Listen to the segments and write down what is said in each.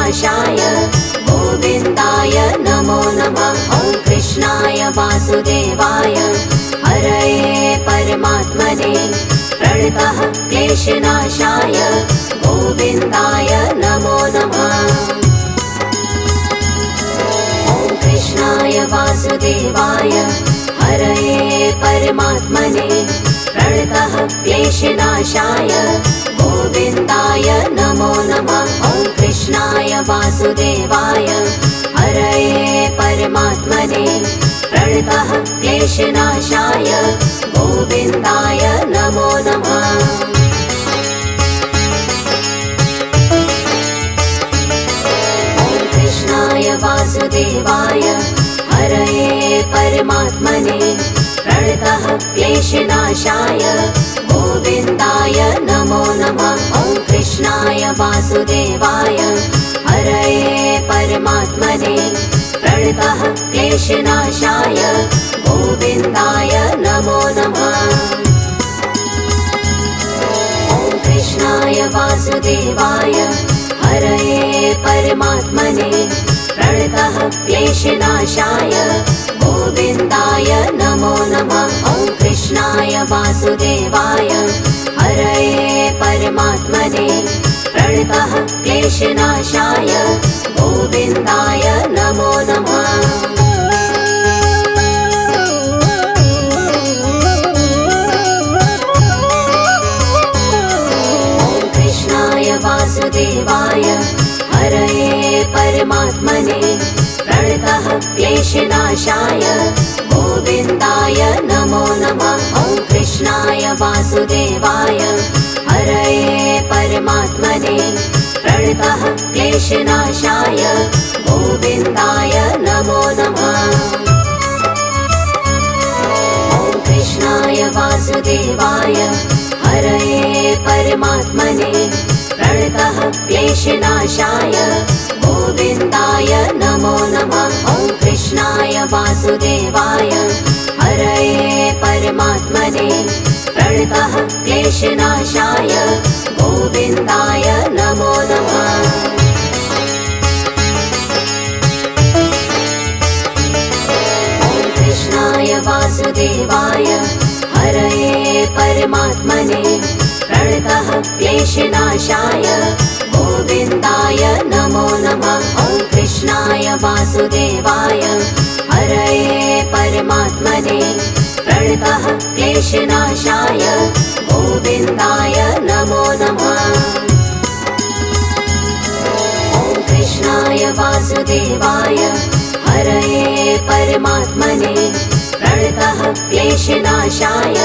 क्लेशनाशाय गोविन्दाय नमो नमः। ॐ कृष्णाय वासुदेवाय हरये परमात्मने प्रणतः क्लेशनाशाय गोविन्दाय नमो नमः। ॐ कृष्णाय वासुदेवाय हरये परमात्मने प्रणतः क्लेशनाशाय गोविन्दाय नमो नमः। ॐ कृष्णाय वासुदेवाय हरये परमात्मने प्रणतः क्लेशनाशाय गोविन्दाय नमो नमः। ॐ कृष्णाय वासुदेवाय हरये परमात्मने प्रणतः क्लेशनाशाय गोविन्दाय नमो नमः। ॐ कृष्णाय वासुदेवाय हरये परमात्मने प्रणतः क्लेशनाशाय गोविन्दाय नमो नमः। ॐ कृष्णाय वासुदेवाय हरये परमात्मने प्रणतः क्लेशनाशाय गोविन्दाय नमो नमः। ॐ कृष्णाय वासुदेवाय हरये परमात्मने प्रणतः क्लेशनाशाय गोविन्दाय नमो नमः। ॐ कृष्णाय वासुदेवाय हरये परमात्मने प्रणतः क्लेशनाशाय गोविन्दाय नमो नमः। ॐ कृष्णाय वासुदेवाय हरये परमात्मने प्रणतः क्लेशनाशाय गोविन्दाय नमो नमः। ॐ कृष्णाय वासुदेवाय हरये परमात्मने प्रणतः क्लेशनाशाय गोविन्दाय नमो नमः। ॐ कृष्णाय वासुदेवाय हरये परमात्मने प्रणतः क्लेशनाशाय गोविन्दाय नमो नमः। ॐ कृष्णाय वासुदेवाय हरये परमात्मने प्रणतः क्लेशनाशाय गोविन्दाय नमो नमः। ॐ कृष्णाय वासुदेवाय हरये परमात्मने प्रणतः क्लेशनाशाय गोविन्दाय नमो नमः। ॐ कृष्णाय वासुदेवाय हरये परमात्मने प्रणतः क्लेशनाशाय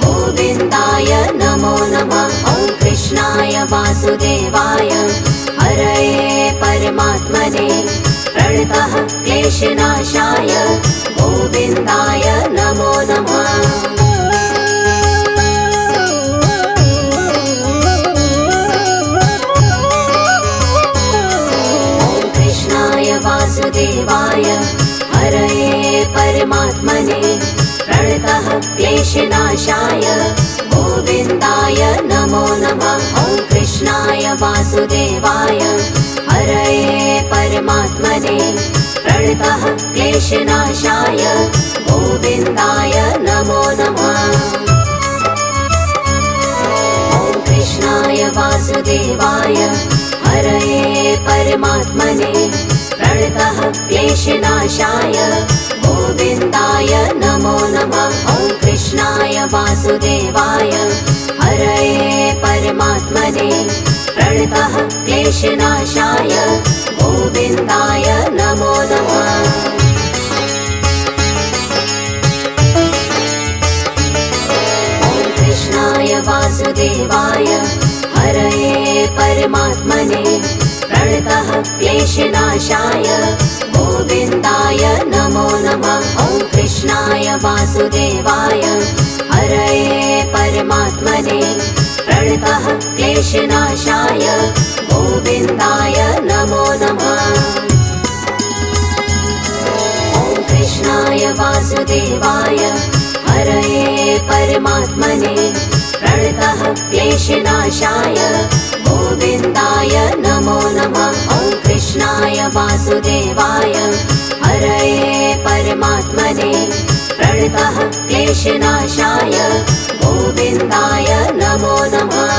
गोविन्दाय नमो नमः। ॐ कृष्णाय वासुदेवाय हरये परमात्मने प्रणतः क्लेशनाशाय गोविन्दाय नमो नमः। ॐ कृष्णाय वासुदेवाय हरये परमात्मने प्रणतः क्लेशनाशाय गोविन्दाय नमो नमः। ॐ कृष्णाय वासुदेवाय हरये परमात्मने प्रणतः क्लेशनाशाय गोविन्दाय नमो नमः। ॐ कृष्णाय वासुदेवाय हरये परमात्मने प्रणतः क्लेशनाशाय गोविन्दाय नमो नमः। ॐ कृष्णाय वासुदेवाय हरये परमात्मने प्रणतः क्लेशनाशाय गोविन्दाय नमो नमः। ॐ कृष्णाय वासुदेवाय हरये परमात्मने प्रणतः क्लेशनाशाय गोविन्दाय नमो नमः। ॐ कृष्णाय वासुदेवाय हरये परमात्मने प्रणतः क्लेशनाशाय गोविन्दाय नमो नमः। ॐ कृष्णाय वासुदेवाय हरये परमात्मने प्रणतः क्लेशनाशाय गोविन्दाय नमो नमः। ॐ वासुदेवाय हरये परमात्मने प्रणतः क्लेशनाशाय गोविन्दाय नमो नमः।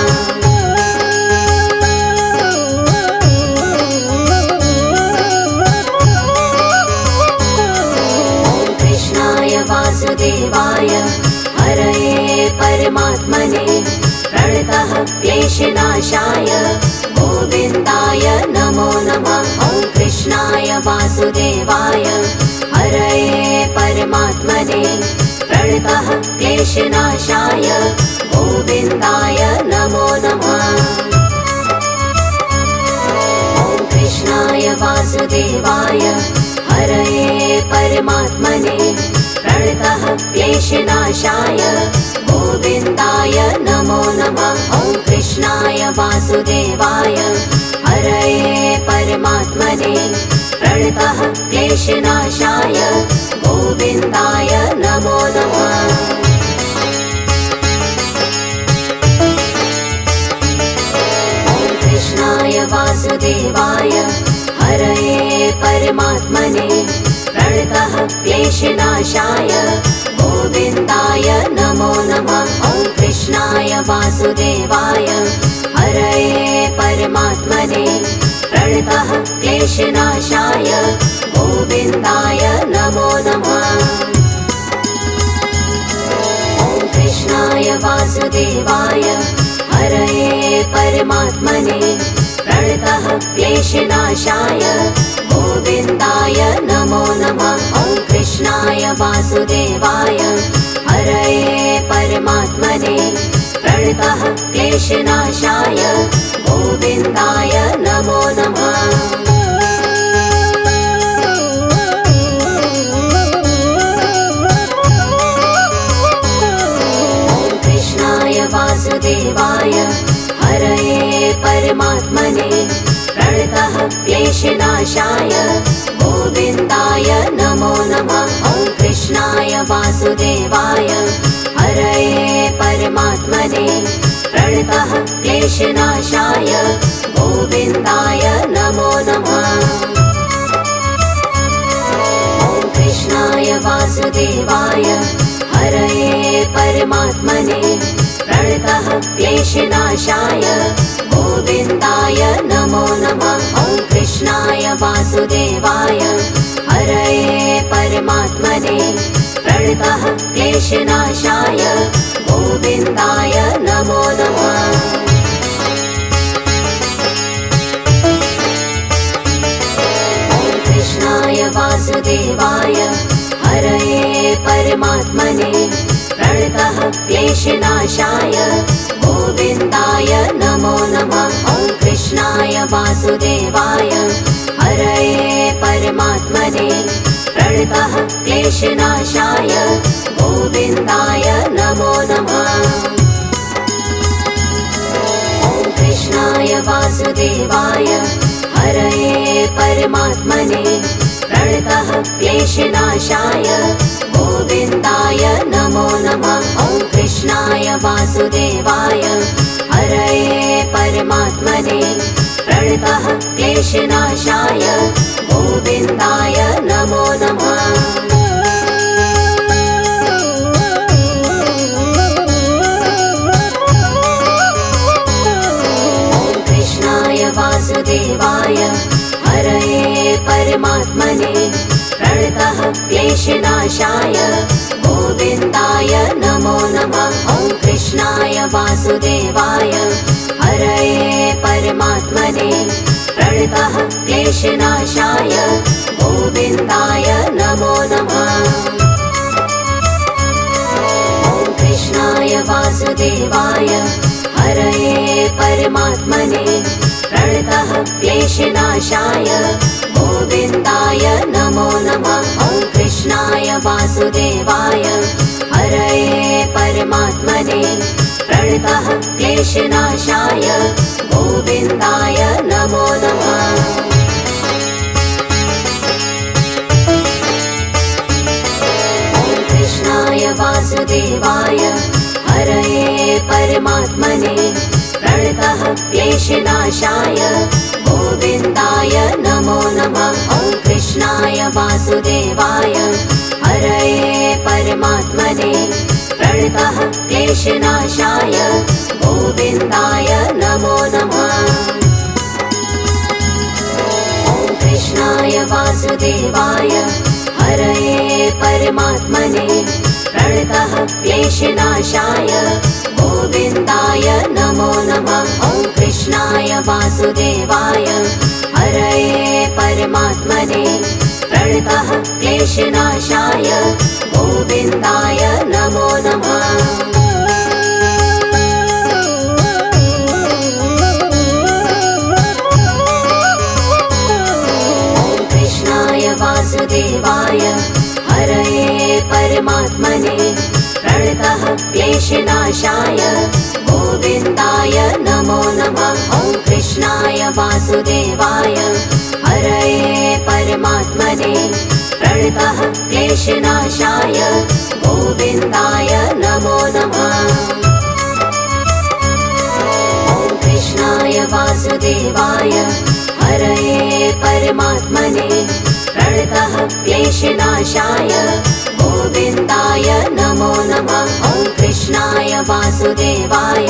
वासुदेवाय हरये परमात्मने प्रणतः क्लेशनाशाय गोविन्दाय नमो नमः। ॐ कृष्णाय वासुदेवाय हरये परमात्मने प्रणतः क्लेशनाशाय गोविन्दाय नमो नमः। ॐ कृष्णाय वासुदेवाय हरये परमात्मने प्रणतः क्लेशनाशाय गोविन्दाय नमो नमः। ॐ कृष्णाय वासुदेवाय हरये परमात्मने प्रणतः क्लेशनाशाय गोविन्दाय नमो नमः। ॐ कृष्णाय वासुदेवाय हरये परमात्मने प्रणतः क्लेशनाशाय गोविन्दाय नमो नमः। ॐ कृष्णाय वासुदेवाय हरये परमात्मने प्रणतः क्लेशनाशाय गोविन्दाय नमो नमः। ॐ कृष्णाय वासुदेवाय हरये परमात्मने प्रणतः क्लेशनाशाय गोविन्दाय नमो नमः। ॐ कृष्णाय वासुदेवाय हरये परमात्मने प्रणतः क्लेशनाशाय गोविन्दाय नमो नमः। ॐ कृष्णाय वासुदेवाय हरये परमात्मने प्रणतः क्लेशनाशाय गोविन्दाय नमो नमः। ॐ कृष्णाय वासुदेवाय हरये परमात्मने प्रणतः क्लेशनाशाय गोविन्दाय नमो नमः। ॐ कृष्णाय वासुदेवाय हरये परमात्मने प्रणतः क्लेशनाशाय गोविन्दाय नमो नमः। ॐ कृष्णाय वासुदेवाय हरये परमात्मने प्रणतः क्लेशनाशाय गोविन्दाय नमो नमः। ॐ कृष्णाय वासुदेवाय हरये परमात्मने प्रणतः क्लेशनाशाय गोविन्दाय नमो नमः। ॐ कृष्णाय वासुदेवाय हरये परमात्मने प्रणतः क्लेशनाशाय गोविन्दाय नमो नमः। ॐ कृष्णाय वासुदेवाय हरये परमात्मने प्रणतः क्लेशनाशाय गोविन्दाय नमो नमः। ॐ कृष्णाय वासुदेवाय हरये परमात्मने प्रणतः क्लेशनाशाय गोविन्दाय नमो नमः। ॐ कृष्णाय वासुदेवाय हरये परमात्मने प्रणतः क्लेशनाशाय गोविन्दाय नमो नमः। ॐ कृष्णाय वासुदेवाय हरये परमात्मने प्रणतः क्लेशनाशाय गोविन्दाय नमो नमः। ॐ कृष्णाय वासुदेवाय हरये परमात्मने प्रणतः क्लेशनाशाय गोविन्दाय नमो नमः। ॐ कृष्णाय वासुदेवाय हरये परमात्मने प्रणतः क्लेशनाशाय गोविन्दाय नमो नमः। ॐ कृष्णाय वासुदेवाय हरये परमात्मने प्रणतः क्लेशनाशाय गोविन्दाय नमो नमः। वासुदेवाय हरये परमात्मने प्रणतः क्लेशनाशाय गोविन्दाय नमो नमः। ॐ कृष्णाय वासुदेवाय हरये परमात्मने प्रणतः क्लेशनाशाय गोविन्दाय नमो नमः। ॐ कृष्णाय वासुदेवाय हरये परमात्मने प्रणतः क्लेशनाशाय गोविन्दाय नमो नमः। ॐ कृष्णाय वासुदेवाय हरये परमात्मने प्रणतः क्लेशनाशाय गोविन्दाय नमो नमः। ॐ कृष्णाय वासुदेवाय हरये परमात्मने प्रणतः क्लेशनाशाय गोविन्दाय नमो नमः। ॐ कृष्णाय वासुदेवाय हरये परमात्मने प्रणतः क्लेशनाशाय गोविन्दाय नमो नमः। ॐ कृष्णाय वासुदेवाय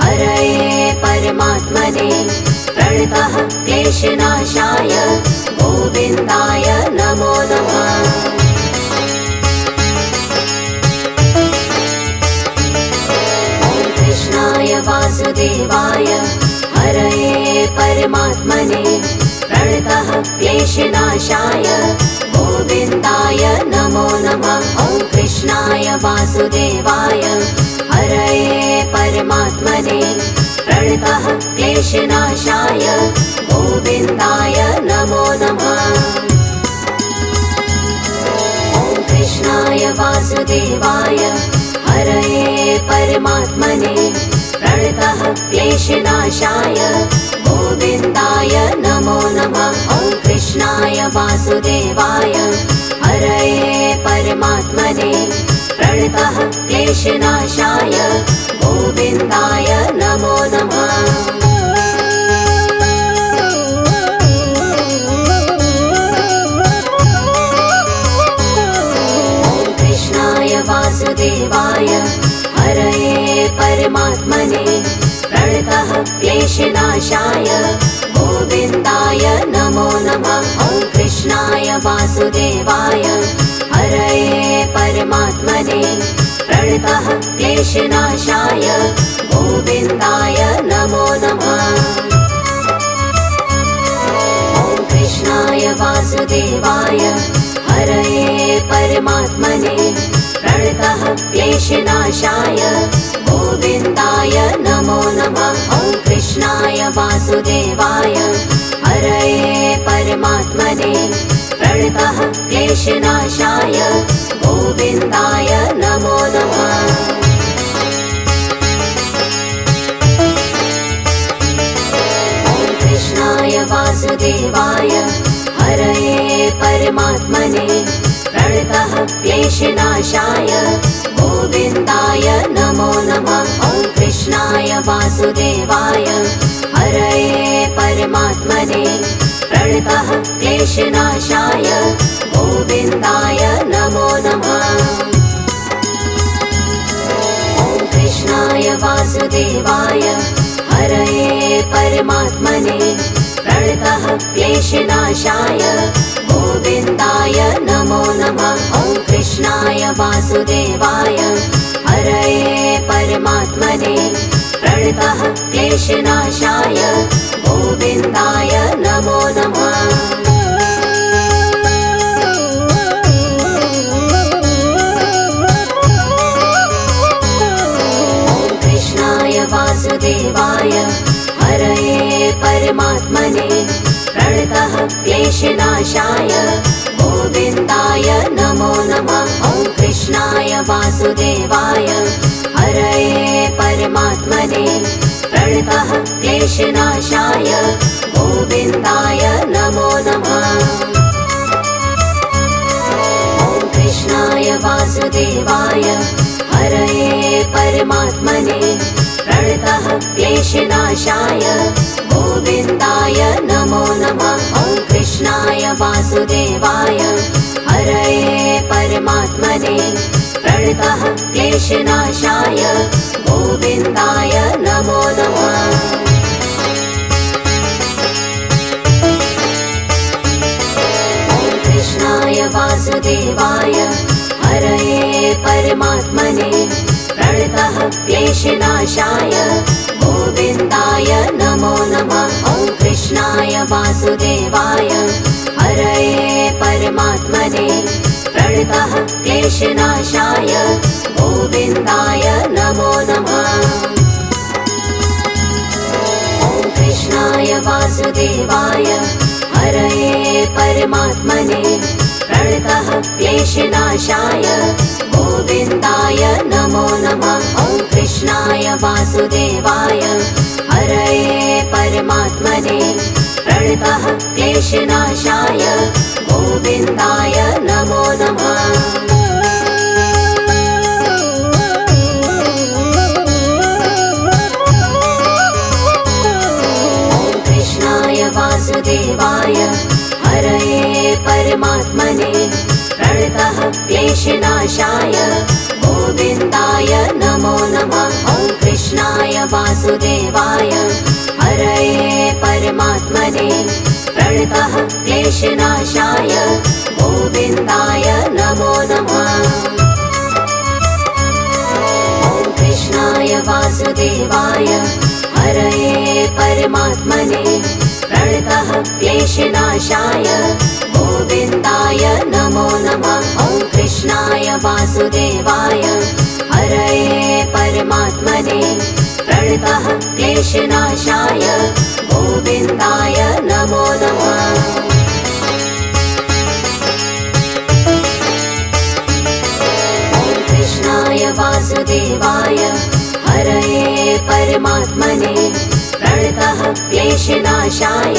हरये परमात्मने प्रणतः क्लेशनाशाय गोविन्दाय नमो नमः। ॐ कृष्णाय वासुदेवाय हरये परमात्मने प्रणतः क्लेशनाशाय गोविन्दाय नमो नमः। ॐ कृष्णाय वासुदेवाय हरये परमात्मने प्रणतः क्लेशनाशाय गोविन्दाय नमो नमः। ॐ कृष्णाय वासुदेवाय हरये परमात्मने प्रणतः क्लेशनाशाय गोविन्दाय नमो नमः। ॐ कृष्णाय वासुदेवाय हरये परमात्मने प्रणतः क्लेशनाशाय गोविन्दाय नमो नमः। ॐ कृष्णाय वासुदेवाय हरये परमात्मने प्रणतः क्लेशनाशाय गोविन्दाय नमो नमः। ॐ कृष्णाय वासुदेवाय हरये परमात्मने प्रणतः क्लेशनाशाय गोविन्दाय नमो नमः। ॐ कृष्णाय वासुदेवाय हरये परमात्मने प्रणतः क्लेशनाशाय गोविन्दाय नमो नमः। ॐ कृष्णाय वासुदेवाय हरये परमात्मने प्रणतः क्लेशनाशाय गोविन्दाय नमो नमः। ॐ कृष्णाय वासुदेवाय हरये परमात्मने प्रणतः क्लेशनाशाय गोविन्दाय नमो नमः। ॐ कृष्णाय वासुदेवाय हरये परमात्मने प्रणतः क्लेशनाशाय गोविन्दाय नमो नमः। ॐ कृष्णाय वासुदेवाय हरये परमात्मने प्रणतः क्लेशनाशाय गोविन्दाय नमो नमः। ॐ कृष्णाय वासुदेवाय हरये परमात्मने प्रणतः क्लेशनाशाय गोविन्दाय नमो नमः। ॐ कृष्णाय वासुदेवाय हरये परमात्मने प्रणतः क्लेशनाशाय गोविन्दाय नमो नमः। ॐ कृष्णाय वासुदेवाय हरये परमात्मने प्रणतः क्लेशनाशाय गोविन्दाय नमो नमः। ॐ कृष्णाय वासुदेवाय हरये परमात्मने प्रणतः क्लेशनाशाय गोविन्दाय नमो नमः। ॐ कृष्णाय वासुदेवाय हरये परमात्मने प्रणतः क्लेशनाशाय गोविन्दाय नमो नमः। कृष्णाय वासुदेवाय हरये परमात्मने प्रणतः क्लेशनाशाय गोविन्दाय नमो नमः। ॐ कृष्णाय वासुदेवाय हरये परमात्मने प्रणतः क्लेशनाशाय गोविन्दाय नमो नमः। ॐ कृष्णाय वासुदेवाय हरये परमात्मने प्रणतः क्लेशनाशाय गोविन्दाय नमो नमः। ॐ कृष्णाय वासुदेवाय हरये परमात्मने प्रणतः क्लेशनाशाय गोविन्दाय नमो नमः। वासुदेवाय हरये परमात्मने प्रणतः क्लेशनाशाय गोविन्दाय नमो नमः। ॐ कृष्णाय वासुदेवाय हरये परमात्मने प्रणतः क्लेशनाशाय गोविन्दाय नमो नमः। ॐ कृष्णाय वासुदेवाय हरये परमात्मने प्रणतः क्लेशनाशाय गोविन्दाय नमो नमः। ॐ कृष्णाय वासुदेवाय हरये परमात्मने प्रणतः क्लेशनाशाय गोविन्दाय नमो नमः। ॐ कृष्णाय वासुदेवाय हरये परमात्मने प्रणतः क्लेशनाशाय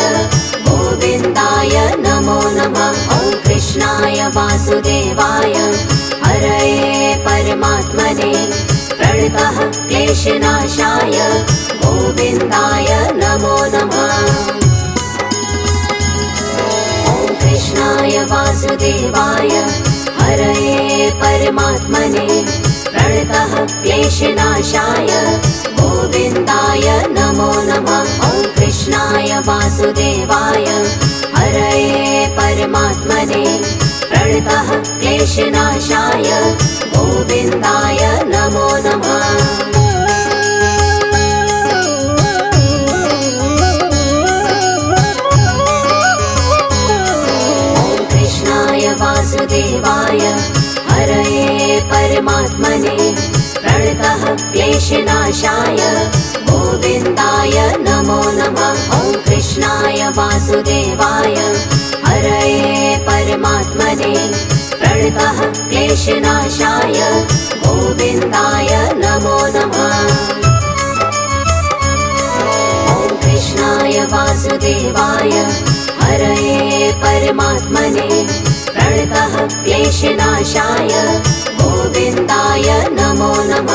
गोविन्दाय नमो नमः। ॐ कृष्णाय वासुदेवाय हरये परमात्मने प्रणतः क्लेशनाशाय गोविन्दाय नमो नमः। ॐ कृष्णाय वासुदेवाय हरये परमात्मने प्रणतः क्लेशनाशाय गोविन्दाय नमो नमः। ॐ कृष्णाय वासुदेवाय हरये परमात्मने प्रणतः क्लेशनाशाय गोविन्दाय नमो नमः। ॐ कृष्णाय वासुदेवाय हरये परमात्मने प्रणतः क्लेशनाशाय गोविन्दाय नमो नमः। ॐ कृष्णाय वासुदेवाय हरये परमात्मने प्रणतः क्लेशनाशाय गोविन्दाय नमो नमः। ॐ कृष्णाय वासुदेवाय हरये परमात्मने प्रणतः क्लेशनाशाय गोविन्दाय नमो नमः।